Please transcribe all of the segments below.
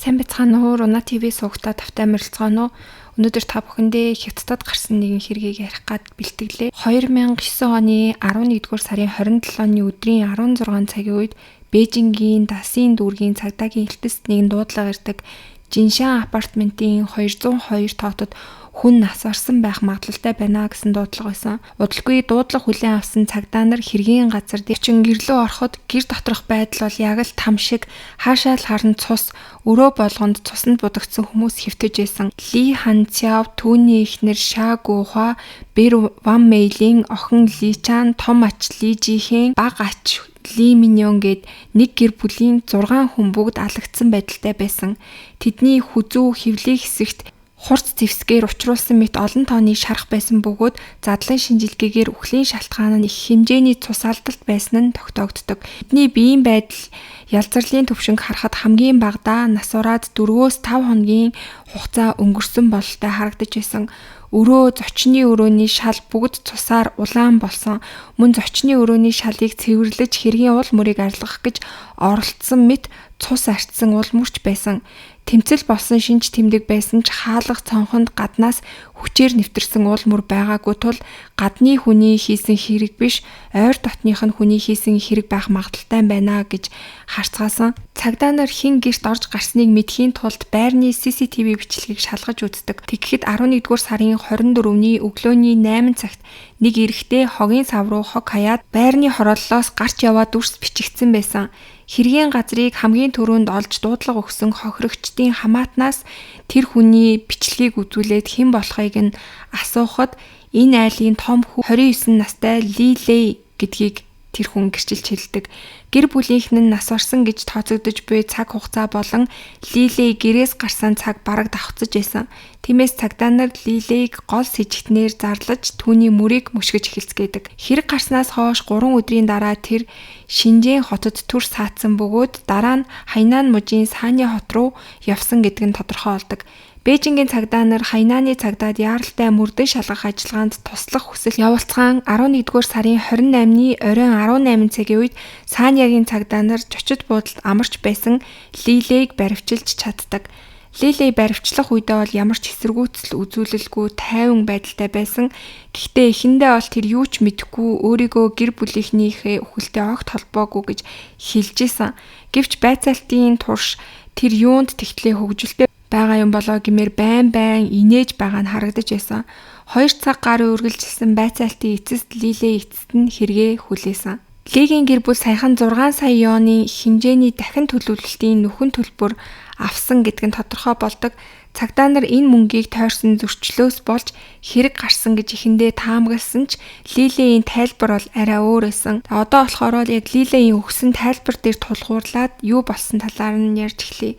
Сайн бацхан уу, Руна ТV суугтаа тавтай морилцгаано. Өнөөдөр та бүхэндээ Хятадд гарсан нэгэн хэргийг ярих гад бэлтгэлээ. 2009 оны 11-р сарын 27-ны өдрийн 16 цагийн үед Бээжингийн Дасын дүүргийн цагдаагийн элтэст нэгэн дуудлага ирдэг Жиншан апартментын 202 тоотод хүн нас орсон байх магадлалтай байна гэсэн дуудлага байсан. Удалгүй дуудлага хүлээн авсан цагдаа нар хэргийн газар дэвчин гэрлөө ороход гэр доторх байдал бол яг л там шиг хаашаа л харан цус өрөө болгонд цуснд будагдсан хүмүүс хэвтэж байсан. Ли Ханцяв түүний эхнэр Ша Гухаа Бэр Ван Мэйлийн охин Ли Чан том ач Ли Жихэн баг ач Ли Миньон гээд нэг гэр бүлийн 6 хүн бүгд алагдсан байдалтай байсан. Тэдний хүзүү хөвлийн хэсэгт хурц зэвсгээр учруулсан мэт олон тооны шарах байсан бөгөөд задлан шинжилгээгээр үхлийн шалтгаан нь их хэмжээний цус алдалт байсан нь тогтоогддог. Бидний биеийн байдал ялзарлын төвшинг харахад хамгийн багадаа насураад 4-5 хоногийн хугацаа өнгөрсөн бололтой харагдаж байсан. Өрөө, зочны өрөөний шал бүгд цусаар улаан болсон. Мөн зочны өрөөний шалыг цэвэрлэж хэргийн уул мөрийг арилгах гэж оролцсон мэт цус арчсан уул мөрч байсан. Тэмцэл болсон шинж тэмдэг байсан ч хаалга цонхонд гаднаас хүчээр нэвтэрсэн уул мөр байгаагүй тул гадны хүний хийсэн хэрэг биш, ойр дотных нь хүний хийсэн хэрэг байх магадaltaй байна гэж харцгаасан. Цагдаа нар хин гэрт орж гарсныг мэдхийн тулд байрны CCTV бичлэгийг шалгаж үздэг. Тэгэхэд 11-р сарын 24-ний өглөөний 8 цагт нэг эрэгтэй хогийн сав руу хог хаяад байрны хорооллоос гарч яваад дүрс бичигдсэн байсан. Хэргийн газрыг хамгийн түрүүнд олж дуудлага өгсөн хохирогчдын хамаатнаас тэр хүний бичлэгийг үзүүлээд хэн болохыг нь асуухад энэ айлын том хүү 29 настай Ли Лэй гэдгийг тэр хүн гэрчилж хэлдэг. Гэр бүлийнх нь нас орсон гэж тооцогдож буй цаг хугацаа болон Ли Лэй гэрээс гарсан цаг бараг давхцаж байсан. Тиймээс цагдаа нар Ли Лэйг гол сэжигтнээр зарлаж түүний мөрийг мөшгөж эхэлцгээдэг. Хэрэг гарснаас хойш 3 өдрийн дараа тэр Шинжэн хотод түр саатсан бөгөөд дараа нь Хайнан мужийн Сааны хот руу явсан гэдэг нь тодорхой болдог. Бээжингийн цагдаа нар Хайнаны цагдаад яаралтай мөрдөн шалгах ажиллагаанд туслах хүсэл явуулцгаан 11-р сарын 28-ны оройн 18 цагийн үед Саанягийн цагдаа нар жочид буудалд амарч байсан Ли Лэйг баривчилж чаддаг. Ли Лэй баривчлах үедээ бол ямар ч эсэргүүцэл үзүүлэлгүй тайван байдалтай байсан. Гэхдээ эхэндээ бол тэр юу ч мэдэхгүй өөрийгөө гэр бүлийнхнийхээ үхэлтэй огт холбоогүй гэж хэлж исэн. Гэвч байцаалтын турш тэр юунд тэгтлээ хөгжилтэй байгаа юм болоо гэмээр байн инээж байгаа нь харагдаж байсан. 2 цаг гарын үргэлжилсэн байцаалтын эцэст Ли Лэй эцэст нь хэрэгээ хүлээсэн. Лигийн гэр бүл саяхан 6 сая ёны хэмжээний дахин төлөвлөлтийн нөхөн төлбөр авсан гэдэг нь тодорхой болдог. Цагдаа нар энэ мөнгийг тойрсон зөрчлөөс болж хэрэг гарсан гэж ихэндээ таамагласан ч Ли Лэйн тайлбар бол арай өөр байсан. Одоо болохоор яг Ли Лэйн өгсөн тайлбар дээр тулгуурлаад юу болсон талаар нь ярьж эхлэе.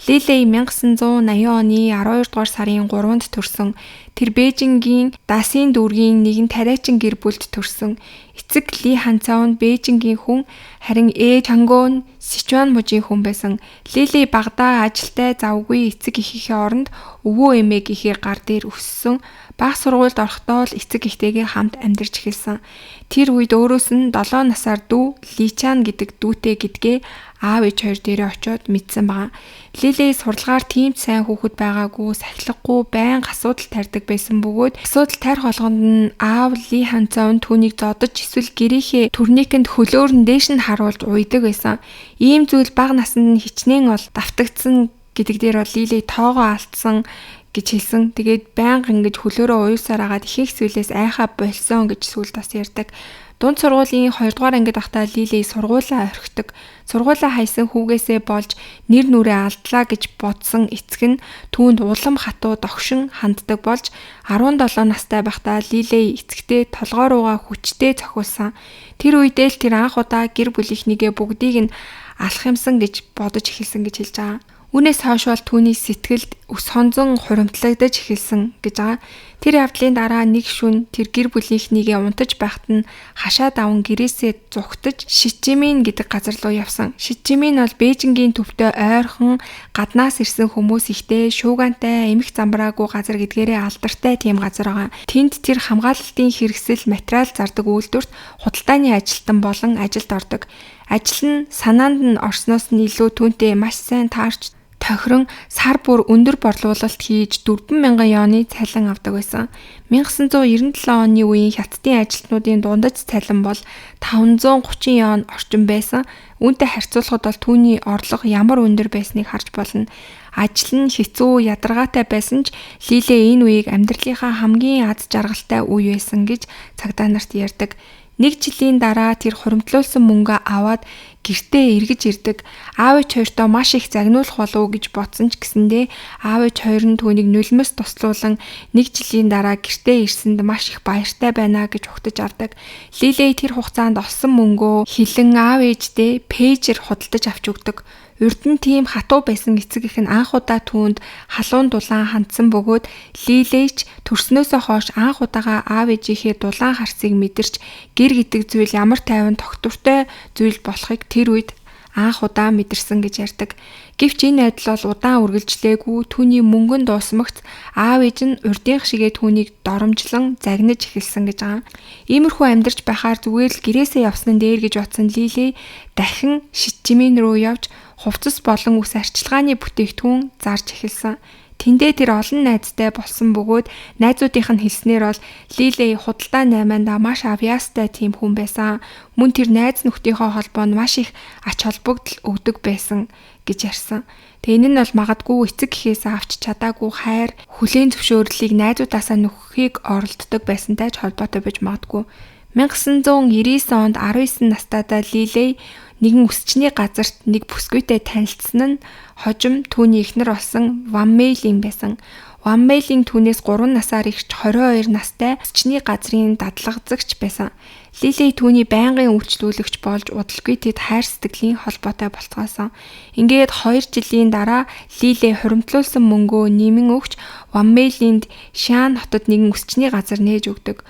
Ли Лэй 1980 оны 12 дугаар сарын 3-нд төрсөн. Тэр Бээжингийн Дасын дүүргийн нэгэн тариачин гэр бүлд төрсөн. Эцэг Ли Ханцяв нь Бээжингийн хүн, харин Чангоо нь Сичуан мужийн хүн байсан. Ли Лэй багадаа ажилтай завгүй эцэг эхийнхээ оронд өвөө эмээгийнхээ гар дээр өссөн. Бага сургуульд орохдоо л эцэг эхтэйгээ хамт амьдарч эхэлсэн. Тэр үед өөрөөс нь 7 насаар дүү Ли Чан гэдэг дүүтэй гэдгээ аав ээж хоёр дээрээ очиод мэдсэн байгаа. Ли Лэй сурлагаар тийм сайн хүүхэд байгаагүй, сахилахгүй, байнга асуудал тарьдаг байсан бөгөөд асуудал тарих болгонд нь аав Ли Ханцяв нь түүнийг зодож эсвэл гэрийнхээ төрнийхэнд хөлөөр нь дээш нь харуулж уйдаг байсан. Ийм зүйл бага наснд нь хичнээн ол давтагдсан гэдэг дээр бол Ли Лэй тоогоо алдсан гэж хэлсэн. Тэгээд байнга ингэж хөлөөрөө уйлсаар агаад ихэнх зүйлээс айхаа болсон гэж сүлд бас ярьдаг. Дунд сургуулийн 2 дугаар ангид байхдаа Ли Лэй сургуулаа орхидог. Сургуулаа хайсан хүүгээсээ болж нэр нүрээ алдлаа гэж бодсон эцэг нь түүнд улам хатуу догшин ханддаг болж 17 настай байхдаа Ли Лэй эцэгтэй толгой руугаа хүчтэй цохиулсан. Тэр үедээ л тэр анх удаа гэр бүлийнхнийгээ бүгдийг нь алах юмсан гэж бодож эхэлсэн гэж хэлж байгаа. Үүнээс хойш бол түүний сэтгэлд өс хонзон хуримтлагдаж эхэлсэн гэж байгаа. Тэр явдлын дараа нэг шөнө тэр гэр бүлийнхнийгээ унтаж байхад нь хашаа даван гэрээсээ зүгтж Шичимин гэдэг газар руу явсан. Шичимин бол Бээжингийн төвтэй ойрхон гаднаас ирсэн хүмүүс ихтэй шуугантай эмх замбраагүй газар гэдгээрээ алдартай тийм газар байгаа. Тэнд тэр хамгаалалтын хэрэгсэл материал зардаг үйлдвэрт худалдааны ажилтан болон ажилд ордог. Ажил нь санаанд нь орсноос нь илүү түүнтэй маш сайн таарч тохирон сар бүр өндөр борлуулалт хийж 4,000 ёны цалин авдаг байсан. 1997 оны үеийн хятадын ажилтнуудын дундаж цалин бол 530 ён орчим байсан. Үүнтэй харьцуулахад бол түүний орлого ямар өндөр байсныг харж болно. Ажил нь хэцүү, ядаргаатай байсан ч Лиле энэ үеийг амьдралынхаа хамгийн аз жаргалтай үе байсан гэж цагдаа нарт ярьдаг. 1 жилийн дараа тэр хуримтлуулсан мөнгө аваад гэртээ эргэж ирдэг. Аав ээж хоёртоо маш их загнуулах болов уу гэж бодсон ч гэсэндээ аав ээж хоёр нь түүнийг нулимс туслуулан 1 жилийн дараа гэртээ ирсэнд маш их баяртай байна гэж ухтаж авдаг. Лиле тэр хугацаанд олсон мөнгөө хилэн аав ээждээ пэйжээр худалдаж авч өгдөг. Урд нь тийм хатуу байсан эцэг их нь анх удаа түүнд халуун дулаан хандсан бөгөөд Лилеч төрснөөсөө хойш анх удаага аав ээжийнхээ дулаан харцыг мэдэрч гэр гэдэг зүйл ямар тайван тогтвортой зүйл болохыг тэр үед анх удаа мэдэрсэн гэж ярьдаг. Гэвч энэ адил бол удаан үргэлжлээгүй, түүний мөнгөн дуусмагц аав ээж нь урдынх шигээ түүнийг доромжлон загнаж эхэлсэн гэж байгаа. Иймэрхүү амьдарч байхаар зүгээр л гэрээсээ явсан дээр гэж бодсон Лиле дахин Шичимин руу явж хувцас болон үс арчилгааны бүтээгдэхүүн зарж эхэлсэн. Тэндээ тэр олон найзтай болсон бөгөөд найзуудынх нь хэлснээр бол Лиле худалдаа 8-анда маш авьяастай тийм хүн байсан. Мөн тэр найз нөхдийнхөө холбоонд маш их ач холбогдол өгдөг байсан гэж ярьсан. Тэгээ энэ нь бол магадгүй эцэг эхээс авч чадаагүй хайр, хүлээн зөвшөөрлийг найзуудаасаа нөхөхийг оролддог байсантай ч холбоотой байж магадгүй. 1999 онд 19 настайдаа Лиле нэгэн үсчний газарт нэг бүсгүйтэй танилцсан нь хожим түүний эхнэр болсон Ван Мэйлин байсан. Ван Мэйлин түүнээс 3 насаар ихч 22 настай үсчний газрын дадлагзагч байсан. Лиле түүний байнгын үйлчлүүлэгч болж удалгүй тэд хайр сэтгэлийн холбоотой болцгоосон. Ингээд 2 жилийн дараа Лиле хуримтлуулсан мөнгөө нэмэн өгч Ван Мэйлинд Шан хотод нэгэн үсчний газар нээж өгдөг.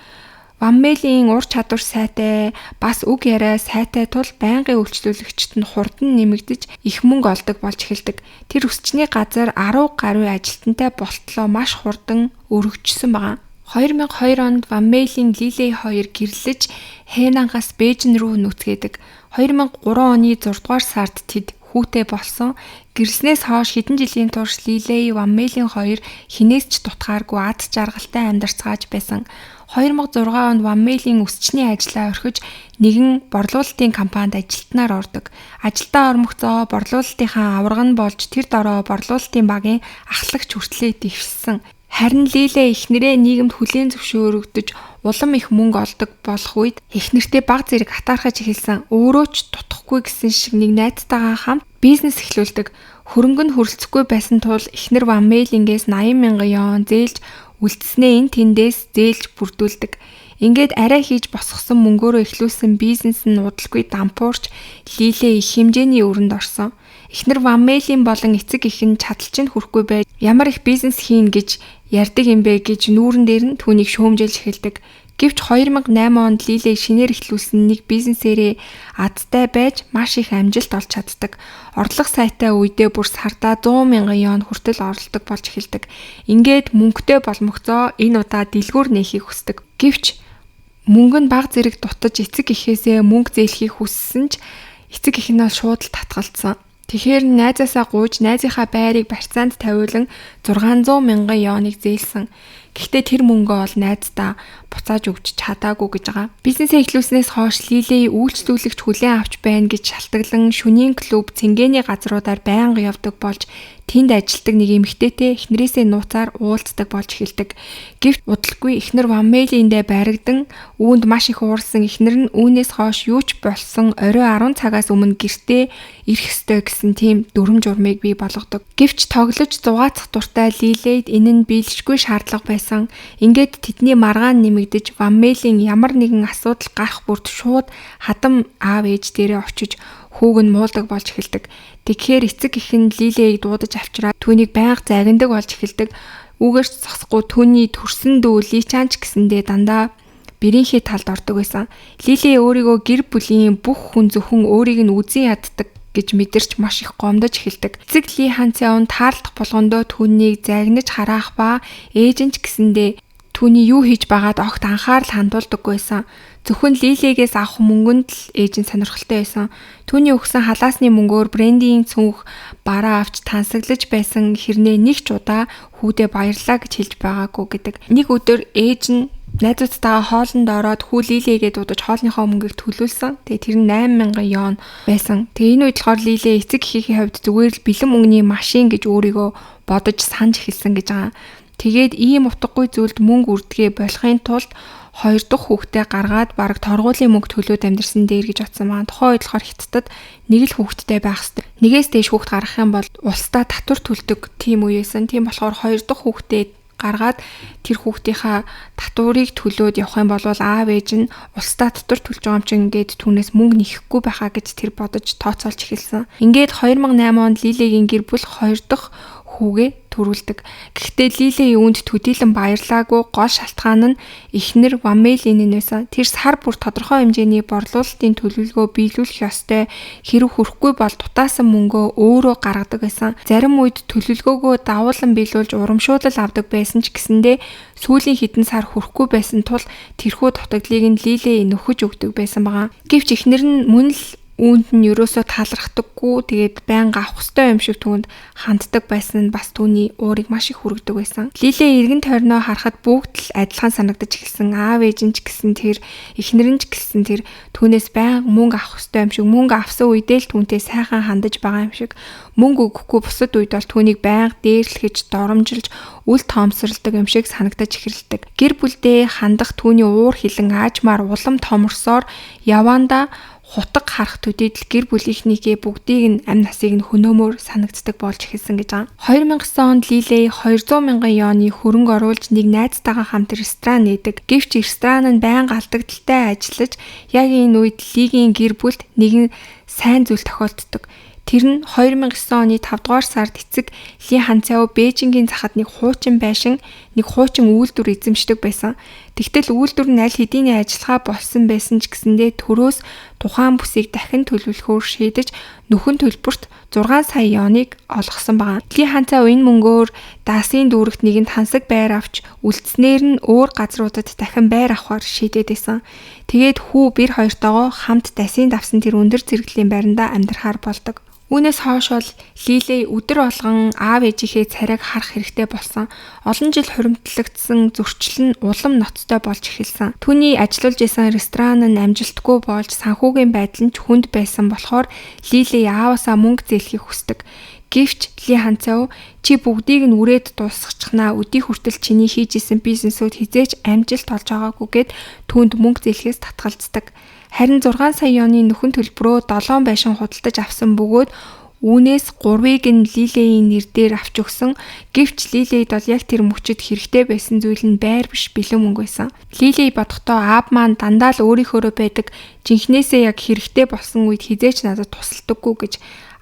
Ван Мэйлин ур чадвар сайтай, бас үг яриа сайтай тул байнгын үйлчлүүлэгчд нь хурдан нэмэгдэж их мөнгө олдог болж эхэлдэг. Тэр өсчний газар 10 гаруй ажилтнтай болтлоо маш хурдан өргөжсөн байгаа. 2002 онд Ван Мэйлин Лиле хоёр гэрлэж Хэнангаас Бээжин рүү нүцгээдэг. 2003 оны 6 дугаар сард тэд хүүтэй болсон. Гэрлснээс хойш хэдэн жилийн турш Лиле, Ван Мэйлин хоёр хинээс ч дутгааргүй ад жаргалтай амьдарцгааж байсан. 2006 онд Ван Мэйлин өсчний ажлаа орхиж нэгэн борлуулалтын компанид ажилтнаар ордог. Ажилдаа ормогцоо борлуулалтынхаа аварга нь болж тэр дороо борлуулалтын багийн ахлагч хүртлээ дэвшсэн. Харин Лиле эхнэрээ нийгэмд хүлээн зөвшөөрөгдөж улам их мөнгө олдог болох үед эхнэртээ баг зэрэг хатаархаж эхэлсэн. Өөрөө ч дутхгүй гэсэн шиг нэг найзтайгаа хамт бизнес эхлүүлдэг. Хөрөнгө нь хөрөлцөхгүй байсан тул эхнэр Ван Мэйлингээс 80,000 ён зээлж үлдснээ энэ тэндээс зээлж бүрдүүлдэг. Ингээд арай хийж босгосон мөнгөөрөө эхлүүлсэн бизнес нь удалгүй дампуурч Лиле их хэмжээний өрөнд орсон. Эхнэр Ван Мэйлин болон эцэг эх нь чадалч нь хүрхгүй байж ямар их бизнес хийн гэж ярьдаг юм бэ гэж нүүрэн дээр нь түүнийг шүүмжилж эхэлдэг. Гэвч 2008 онд Лиле шинээр эхлүүлсэн нэг бизнесээрээ азтай байж маш их амжилт олж чаддаг. Орлого сайтай үедээ бүр сардаа 100,000 ён хүртэл орлдог болж эхэлдэг. Ингээд мөнгөтэй болмогцоо энэ удаа дэлгүүр нээхийг хүсдэг. Гэвч мөнгө нь баг зэрэг дутаж эцэг эхээсээ мөнгө зээлхийг хүссэн ч эцэг эх нь шууд л татгалцсан. Тэгэхээр найзаасаа гуйж найзынхаа байрыг барьцаанд тавиулан 600,000 ёныг зээлсэн. Гэхдээ тэр мөнгөө бол найздаа буцааж өгч чадаагүй гэж байгаа. Бизнесээ эхлүүлснээс хойш Лиле үйлчлүүлэгч хүлээн авч байна гэж шалтгаглан шөнийн клуб цэнгэний газруудаар байнга явдаг болж тэнд ажилтдаг нэг эмэгтэйтэй эхнэрээсээ нууцаар уулздаг болж эхэлдэг. Гэвч удалгүй эхнэр Ван Мэйлиндээ баригдан үүнд маш их уурсан эхнэр нь үүнээс хойш юу ч болсон орой 10 цагаас өмнө гэртээ ирэх ёстой гэсэн тийм дүрм журмыг бий болгодог. Гэвч тоглож зугаацах дуртай Лилед энэ нь биелшгүй шаардлага байсан. Ингээд тэдний маргаан нэмэгдэж Ван Мэйлин ямар нэгэн асуудал гарах бүрд шууд хадам аав ээж дээрээ очиж хүүг нь муулдаг болж эхэлдэг. Тэгэхээр эцэг эх нь Лилеийг дуудаж авчираад түүнийг байнга загиндаг болж эхэлдэг. Үүгээрч зогсохгүй түүний төрсөн дүү Личанч гэсэндээ дандаа бэрийнхээ талд ордог байсан. Лиле өөрийгөө гэр бүлийн бүх хүн зөвхөн өөрийг нь үзэн яддаг гэж мэдэрч маш их гомдож эхэлдэг. Эцэг Ли Ханцяун таарлах болгондоо түүнийг загнаж хараах ба ээж нь ч гэсэндээ түүний юу хийж байгаад огт анхаарал хандуулдаггүй байсан. Зөвхөн Лилигээс авах мөнгөнд л ээж нь сонирхолтой байсан. Түүний өгсөн халаасны мөнгөөр брендийн цүнх бараа авч тансаглаж байсан хэрнээ нэг ч удаа хүүдээ баярлаа гэж хэлж байгаагүй гэдэг. Нэг өдөр ээж нь найзуудтайгаа хоолнд ороод хүү Лилигээ дуудаж хоолныхоо мөнгийг төлүүлсэн. Тэгээ тэр нь 8,000 йон байсан. Тэгээ энэ үед болохоор Лили эцэг эхийнхээ хувьд зүгээр л бэлэн мөнгөний машин гэж өөрийгөө бодож санаж эхэлсэн гэж байгаа. Тэгээд ийм утгагүй зүйлд мөнгө үрдэгээ болохын тулд 2 дахь хүүхдээ гаргаад бараг торгуулийн мөнгө төлөөд амьдрсан дээр гэж бодсон маань. Тухайн үед болохоор Хятадд нэг л хүүхэдтэй байх ёстой. Нэгээс дээш хүүхэд гаргах юм бол улсдаа татвар төлдөг тийм үеэсэн. Тийм болохоор 2 дахь хүүхдээ гаргаад тэр хүүхдийнхаа татварыг төлөөд явах юм бол аав ээж нь улсдаа татвар төлж байгаа юм чинь ингээд түүнээс мөнгө нэхэхгүй байхаа гэж тэр бодож тооцоолж эхэлсэн. Ингээд 2008 онд Лилигийн гэр бүл 2 дахь хүүгээ төрүүлдэг. Гэхдээ Лили үүнд төдийлөн баярлаагүй гол шалтгаан нь эхнэр Вамелины байсан. Тэр сар бүр тодорхой хэмжээний борлуулалтын төлөвлөгөө биелүүлэх ёстой. Хэрэг хүрэхгүй бол дутаасан мөнгөө өөрөө гаргадаг байсан. Зарим үед төлөвлөгөөгөө давуулан биелүүлж урамшуулал авдаг байсан ч гэсэндээ сүүлийн хэдэн сар хүрэхгүй байсан тул тэрхүү дутагдлыг нь Лили нөхөж өгдөг байсан байгаа. Гэвч эхнэр нь мөн л үүнд нь ерөөсөө талархдаггүй, тэгээд байнга авах ёстой юм шиг түүнд ханддаг байсан нь бас түүний уурыг маш их хүргэдэг байсан. Лили эргэн тойрноо харахад бүгд л адилхан санагдаж эхэлсэн. Аав ээж нь ч гэсэн тэр, эхнэр нь ч гэсэн тэр түүнээс байнга мөнгө авах ёстой юм шиг, мөнгө авсан үедээ л түүнтэй сайхан хандаж байгаа юм шиг, мөнгө өгөхгүй бусад үед бол түүнийг байнга дээрлэхэж, доромжилж, үл тоомсорлдог юм шиг санагдаж эхэлдэг. Гэр бүлдээ хандах түүний уур хилэн аажмаар улам томорсоор яваандаа хутаг харах төдийдл гэр бүлийнхнийхээ бүгдийг нь амь насыг нь хөнөөмөр санагддаг болж эхэлсэн гэж байгаа. 2009 онд Лили 200,000 йоны хөрөнгө оруулж нэг найзтайгаа хамт ресторан нээдэг. Гэвч ресторан нь байнга алдагдaltaй ажиллаж яг энэ үед Лигийн гэр бүлд нэгэн сайн зүйл тохиолддог. Тэр нь 2009 оны 5 дугаар сард эцэг Ли Ханцяо Бээжингийн захад нэг хуучин байшин, нэг хуучин үйлдвэр эзэмшдэг байсан. Тэгтэл үйлдвэр нь аль хэдийн ажиллагаа болсон байсан ч гэсэндээ төрөөс тухайн бүсийг дахин төлөвлөхөөр шийдэж нөхөн төлбөрт 6 сая йоныг олгосон байна. Ли Ханцяо энэ мөнгөөр дасын дүүрэгт нэгэн тансаг байр авч үлдснээр нь өөр газруудад дахин байр авахар шийдээд байсан. Тэгээд хүү бэр хоёртойгоо хамт дасын давсан тэр өндөр зэрэглэлийн байранда амьдрахаар болдог. Үүнээс хойш бол Лили өдөр болгон аав ээжийнхээ царайг харах хэрэгтэй болсон. Олон жил хуримтлагдсан зөрчил нь улам ноцтой болж эхэлсэн. Түүний ажиллаж исэн ресторан нь амжилтгүй болж санхүүгийн байдал нь ч хүнд байсан болохоор Лили ааваасаа мөнгө зээлхийг хүсдэг. Гэвч Ли Ханцяо чи бүгдийг нь үрээд дуусгачихнаа, өдий хүртэл чиний хийж исэн бизнесүүд хизээч амжилт олж байгаагүй гэд түүнд мөнгө зээлхээс татгалздаг. Харин 6 сая йоны нөхөн төлбөрөө 7 байшин худалдаж авсан бөгөөд үүнээс 3-ыг нь Лилиийн нэр дээр авч өгсөн. Гэвч Лилид бол яг тэр мөчөд хэрэгтэй байсан зүйл нь байр биш бэлэн мөнгө байсан. Лили бодохдоо аав маань дандаа л өөрийнхөөрөө байдаг, жинхнээсээ яг хэрэгтэй болсон үед хизээч надад тусалдаггүй гэж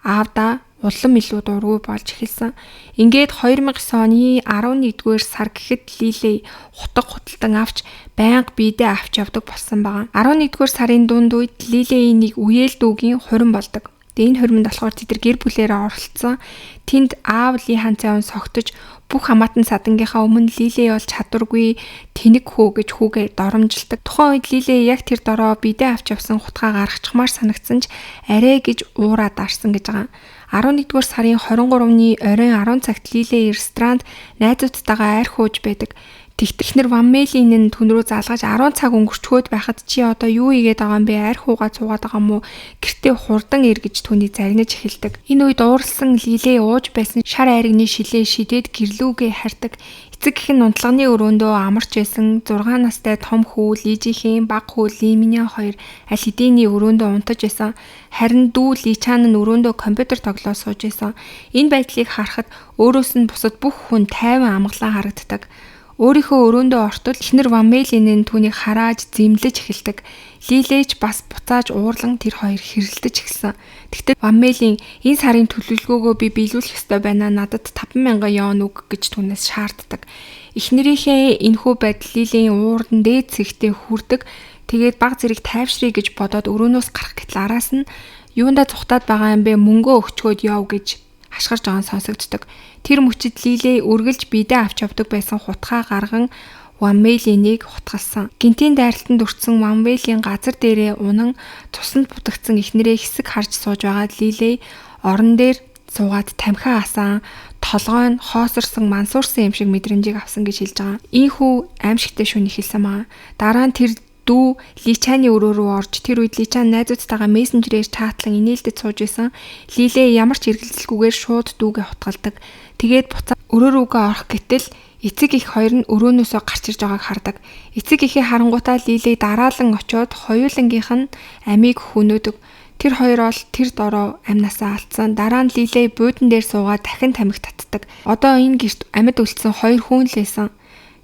аавдаа улам илүү дургүй болж эхэлсэн. Ингээд 2009 оны 11-р сар гэхэд Лили хутаг худалдан авч байнга биедээ авч явдаг болсон байгаа. 11-р сарын дунд үед Лили нэг үеэл дүүгийн хурим болдог. Энэ хуримд болохоор тэд гэр бүлээрээ оролцсон. Тэнд аав Ли Ханцяон согтож бүх хамаатан садангийнхаа өмнө Лили бол чадваргүй тэнэг хүү гэж хүүгээ доромжилдаг. Тухайн үед Лили яг тэр дороо биедээ авч явсан хутгаа гаргачихмаар санагдсан ч арай гэж уураад дарсан гэж байгаа. 11-р сарын 23-ны оройн 10 цагт Лили ресторанд найзуудтайгаа арх ууж байдаг. Тэгтэрхнэр Вамелин нь түн рүү залгаж 10 цаг өнгөрчхөөд байхад чи одоо юу игээд байгаа юм бэ? Арх уугаа цуугаад байгаа мó? Гэртээ хурдан ир гэж түүний загнаж эхэлдэг. Энэ үед ууралсан Лили ууж байсан шар айрагны шилээ шидэд гэрлүүгээ хардаг. Эцэг эх нь унтлагын өрөөндөө амарч байсан 6 настай том хүү Лижихийн баг хүү Лиминя хоёр аль хэдийний өрөөндөө унтаж байсан. Харин дүү Личан нь өрөөндөө компьютер тоглоо сууж байсан. Энэ байдлыг харахад өөрөөс нь бусад бүх хүн тайван амгалан харагддаг. Өөрийнхөө өрөөндөө ортол эхнэр Вамелин нь түүнийг харааж зэмлэж эхэлдэг. Лилэж бас буцааж уурлан тэр хоёр хэрэлдэж эхэлсэн. Тэгтэл Вамелин энэ сарын төлөвлөгөөгөө би биелүүлэх ёстой байна. Надад 5,000 йон өг гэж түүнээс шаарддаг. Эхнэрийнхээ энэхүү байдал Лилийн уурдан дээд цэгтээ хүрдэг. Тэгээд баг зэрэг тайвшрыг гэж бодоод өрөөнөөс гарах гэтэл араас нь юундаа зүхтаад байгаа юм бэ? Мөнгөө өгчгөөд яв гэж хашгирж байгаа сонсогддог. Тэр мөчид Лили үргэлж биедээ авч явдаг байсан хутгаа гарган Ваммелийн хутгалсан. Гинтийн дайралтанд өртсөн Ваммелийн газар дээрээ унан цуснд будагдсан эхнэрээ хэсэг харж сууж байгаа Лилей орон дээр суугаад тамхиа асан, толгой нь хоосорсон мансуурсан юм шиг мэдрэмжийг авсан гэж хэлж байгаа. Ийхүү аимшигтай шүн ихэлсэн байгаа. Дараа нь тэр дүү Личаны өрөө рүү орж тэр үед Личан найзуудтайгаа мессенжерээр чатлан инээлдэд сууж исэн. Лилей ямар ч эргэлзэлгүйгээр шууд дүүгээ хутгалдаг. Тэгээд буцаа өрөө рүүгээ орох гэтэл эцэг их хоёр нь өрөөнөөсөө гарч ирж байгааг хардаг. Эцэг ихээ харангуйтаа Лилей дараалан очиод хоёулангийнх нь амийг хөнөөдөг. Тэр хоёр бол тэр дороо амнасаа алдсан. Дараа нь Лилей буудан дээр суугаад дахин тамхи татдаг. Одоо энэ гэрт амьд үлдсэн 2 хүн л байсан.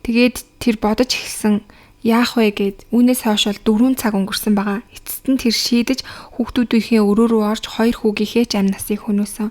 Тэгээд тэр бодож эхэлсэн. Яах вэ гэд үүнээс хойш 4 цаг өнгөрсөн байгаа. Эцэст нь тэр шийдэж хүүхдүүдийнхээ өрөө рүү орж 2 хүүгийнхээ ч амнасыг хөнөөсөн.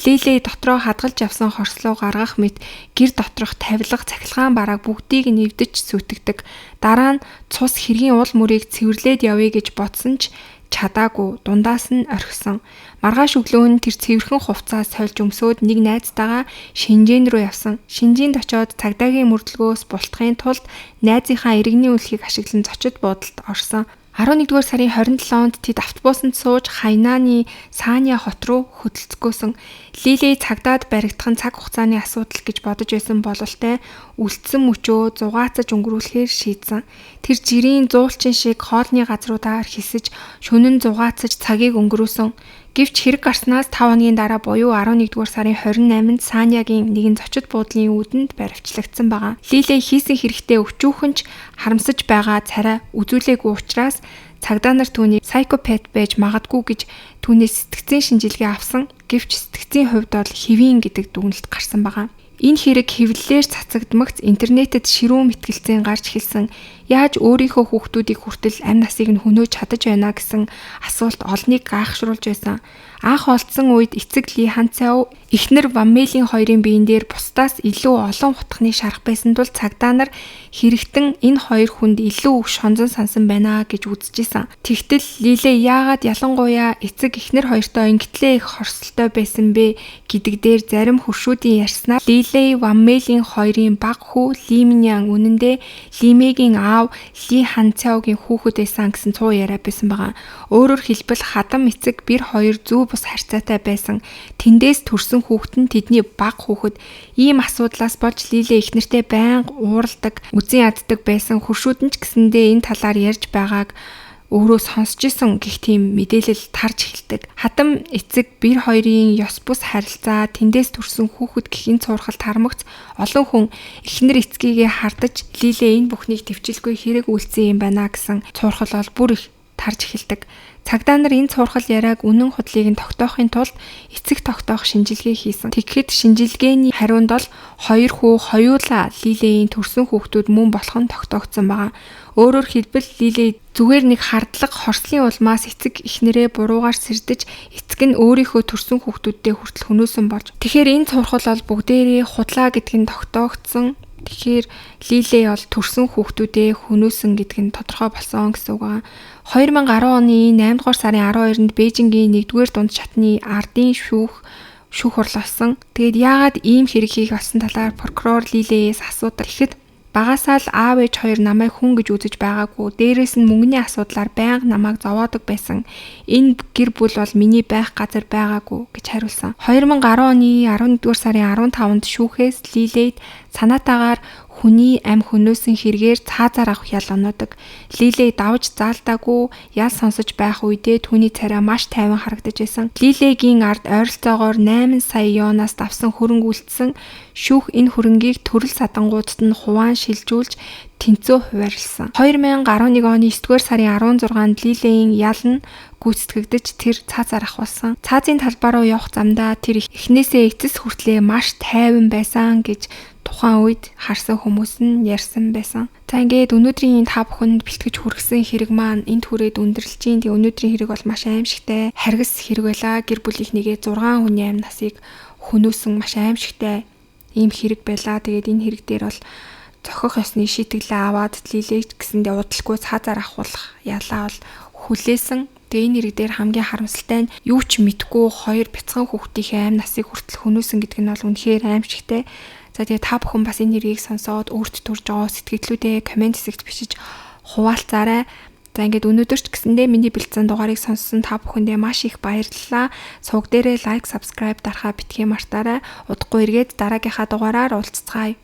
Лилей дотроо хадгалж авсан хорслоо гаргах мэт гэр доторх тавилга цахилгаан бараг бүгдийг нэвдэж сүйтгдэг. Дараа нь цус хэргийн уул мөрийг цэвэрлээд явъя гэж бодсон ч чадаагүй, дундаас нь орхисон. Маргааш өглөө нь тэр цэвэрхэн хувцас сольж өмсөөд нэг найзтайгаа Шинжэн рүү явсан. Шинжэнд очиод цагдаагийн мөрдлөгөөс бултахын тулд найзынхаа иргэний үлхийг ашиглан зочид буудалд орсон. 11-р сарын 27-нд тэд автобусанд сууж Хайнаны Саня хот руу хөдөлцгөөсөн. Лилей цагдаад баригдах нь цаг хугацааны асуудал гэж бодож байсан бололтой үлдсэн мөчөө зугаацаж өнгөрүүлэхээр шийдсэн. Тэр жирийн зуулчин шиг хоолны газруудаар хисэж шөнөн зугаацаж цагийг өнгөрөөсөн. Гэвч хэрэг гарснаас 5 хоногийн дараа буюу 11-р сарын 28-нд Санягийн нэгэн зочид буудлын үүдэнд баривчлагдсан байгаа. Лилей хийсэн хэрэгтээ өчүүхэн ч харамсаж байгаа царай үзүүлээгүй учраас цагдаа нар түүнийг psychopath байж магадгүй гэж түүнээс сэтгцийн шинжилгээ авсан. Гэвч сэтгцийн хувьд бол хэвийн гэдэг дүгнэлт гарсан байгаа. Энэ хэрэг хэвлэлээр цацагдмагц интернетэд ширүүн мэтгэлцэн гарч эхэлсэн. Яаж өөрийнхөө хүүхдүүдийг хүртэл амь насыг нь хөнөөж чадаж байна гэсэн асуулт олныг гайхшруулж байсан. Анх олдсон үед эцэг Ли Ханцяо эхнэр Ваммелийн хоёрын биен дээр бусдаас илүү олон хутганы шарах байсан тул цагдаа нар хэрэгтэн энэ хоёр хүнд илүү их шонзон сансан байна гэж үзэжсэн. Тэгтэл Лилей яагаад ялангуяа эцэг эхнэр хоёртой ингэтлээ их хорсолтой байсан бэ гэдэг дээр зарим хуршүүдийн ярьснаар Лилей Ваммелийн хоёрын баг хүү Ли Минян үнэндээ Лимегийн аав Ли Ханцяогийн хүүхэд байсан гэсэн цуу яриа байсан байгаа. Өөрөөр хэлбэл хадам эцэг бэр хоёр зүү бус харьцаатай байсан. Тэндээс төрсөн хүүхэд нь тэдний баг хүүхэд. Ийм асуудлаас болж Лилей эхнэртэй байнга уурладаг, үзэн яддаг байсан. Хуршүүд нь ч гэсэндээ энэ талаар ярьж байгааг өөрөө сонсч исэн гэх тийм мэдээлэл тарж эхэлдэг. Хадам эцэг бэр хоёрын ёс бус харилцаа, тэндээс төрсэн хүүхэд гэхин цуурхалд харамгц олон хүн эхнэр эцгийгээ хардаж Лилей энэ бүхнийг төвчлгүй хэрэг үйлцсэн юм байна гэсэн цуурхал бол бүр их тарж эхэлдэг. Цагдаа нар энэ цуурхал яриаг үнэн худлыг нь тогтоохын тулд эцэг тогтоох шинжилгээ хийсэн. Тэгэхэд шинжилгээний хариунд бол 2 хүү хоёулаа Лилейн төрсөн хүүхдүүд мөн болох нь тогтоогдсон байгаа. Өөрөөр хэлбэл Лилей зүгээр нэг хардлага хорслын улмаас эцэг эхнэрээ буруугаар сэрдэж эцэг нь өөрийнхөө төрсөн хүүхдүүдтэй хүртэл хөнөөсөн болж. Тэгэхээр энэ цуурхал бол бүгдээрээ худлаа гэдг нь тогтоогдсон. Тэгэхээр Лилей бол төрсөн хүүхдүүдээ хөнөөсөн гэдг нь тодорхой болсон гэсэн үг байна. 2010 оны 8 дугаар сарын 12-нд Бээжингийн 1-р дунд шатны ардын шүүх хурлуулсан. Тэгээд яагаад ийм хэрэг хийх болсон талаар прокурор Лилейээс асуудал ихэд багасаа л аав ээж хоёр намайг хүн гэж үзэж байгаагүй. Дээрээс нь мөнгөний асуудлаар байнга намайг зовоодог байсан. Энэ гэр бүл бол миний байх газар байгаагүй гэж хариулсан. 2010 оны 11-р сарын 15-нд шүүхээс Лилейд санаатаагаар хүний амь хөнөөсөн хэрэгээр цаазаар авах ял оноодог. Лилей давж заалдаагүй ял сонсож байх үедээ түүний царай маш тайван харагдаж байсан. Лилейгийн ард ойролцоогоор 8 сая юанаас давсан хөрөнгө үлдсэн. Шүүх энэ хөрөнгийг төрөл садангуудад нь хуваан шилжүүлж тэнцүү хуваарлсан. 2011 оны 9-р сарын 16-нд Лилейн ял нь гүйцэтгэгдэж тэр цаазаар ахвалсан. Цаазын талбай руу явах замдаа тэр эхнээсээ эцэс хүртлээ маш тайван байсан гэж тухайн үед харсан хүмүүс нь ярьсан байсан. За ингээд өнөөдрийн энэ та бүхэнд бэлтгэж хүргэсэн хэрэг маань энд хүрээд өндөрлж чинь. Тэгээ өнөөдрийн хэрэг бол маш аимшигтай харгас хэрэг байлаа. Гэр бүлийнхнийгээ 6 хүний амь насыг хөнөөсөн маш аимшигтай ийм хэрэг байлаа. Тэгээд энэ хэрэг дээр бол зохих ёсны шийтгэлээ аваад Лилей гэсэндээ удалгүй цаазаар ахуулах ялаа бол хүлээсэн. Тэгээ энэ хэрэг дээр хамгийн харамсалтай нь юу ч мэдгүй 2 бяцхан хүүхдийнхээ амь насыг хүртэл хөнөөсөн гэдэг нь бол үнэхээр аимшигтай. За тэгээ та бүхэн бас энэ нэрийг сонсоод өөрт төрж байгаа сэтгэлдлүүдээ комент хэсэгт бичиж хуваалцаарай. За ингээд өнөөдөр ч гэсэндээ миний бэлдсэн дугаарыг сонссон та бүхэндээ маш их баярлалаа. Сувг дээрээ лайк, subscribe дарахаа битгий мартаарай. Удахгүй эргээд дараагийнхаа дугаараар уулзцгаая.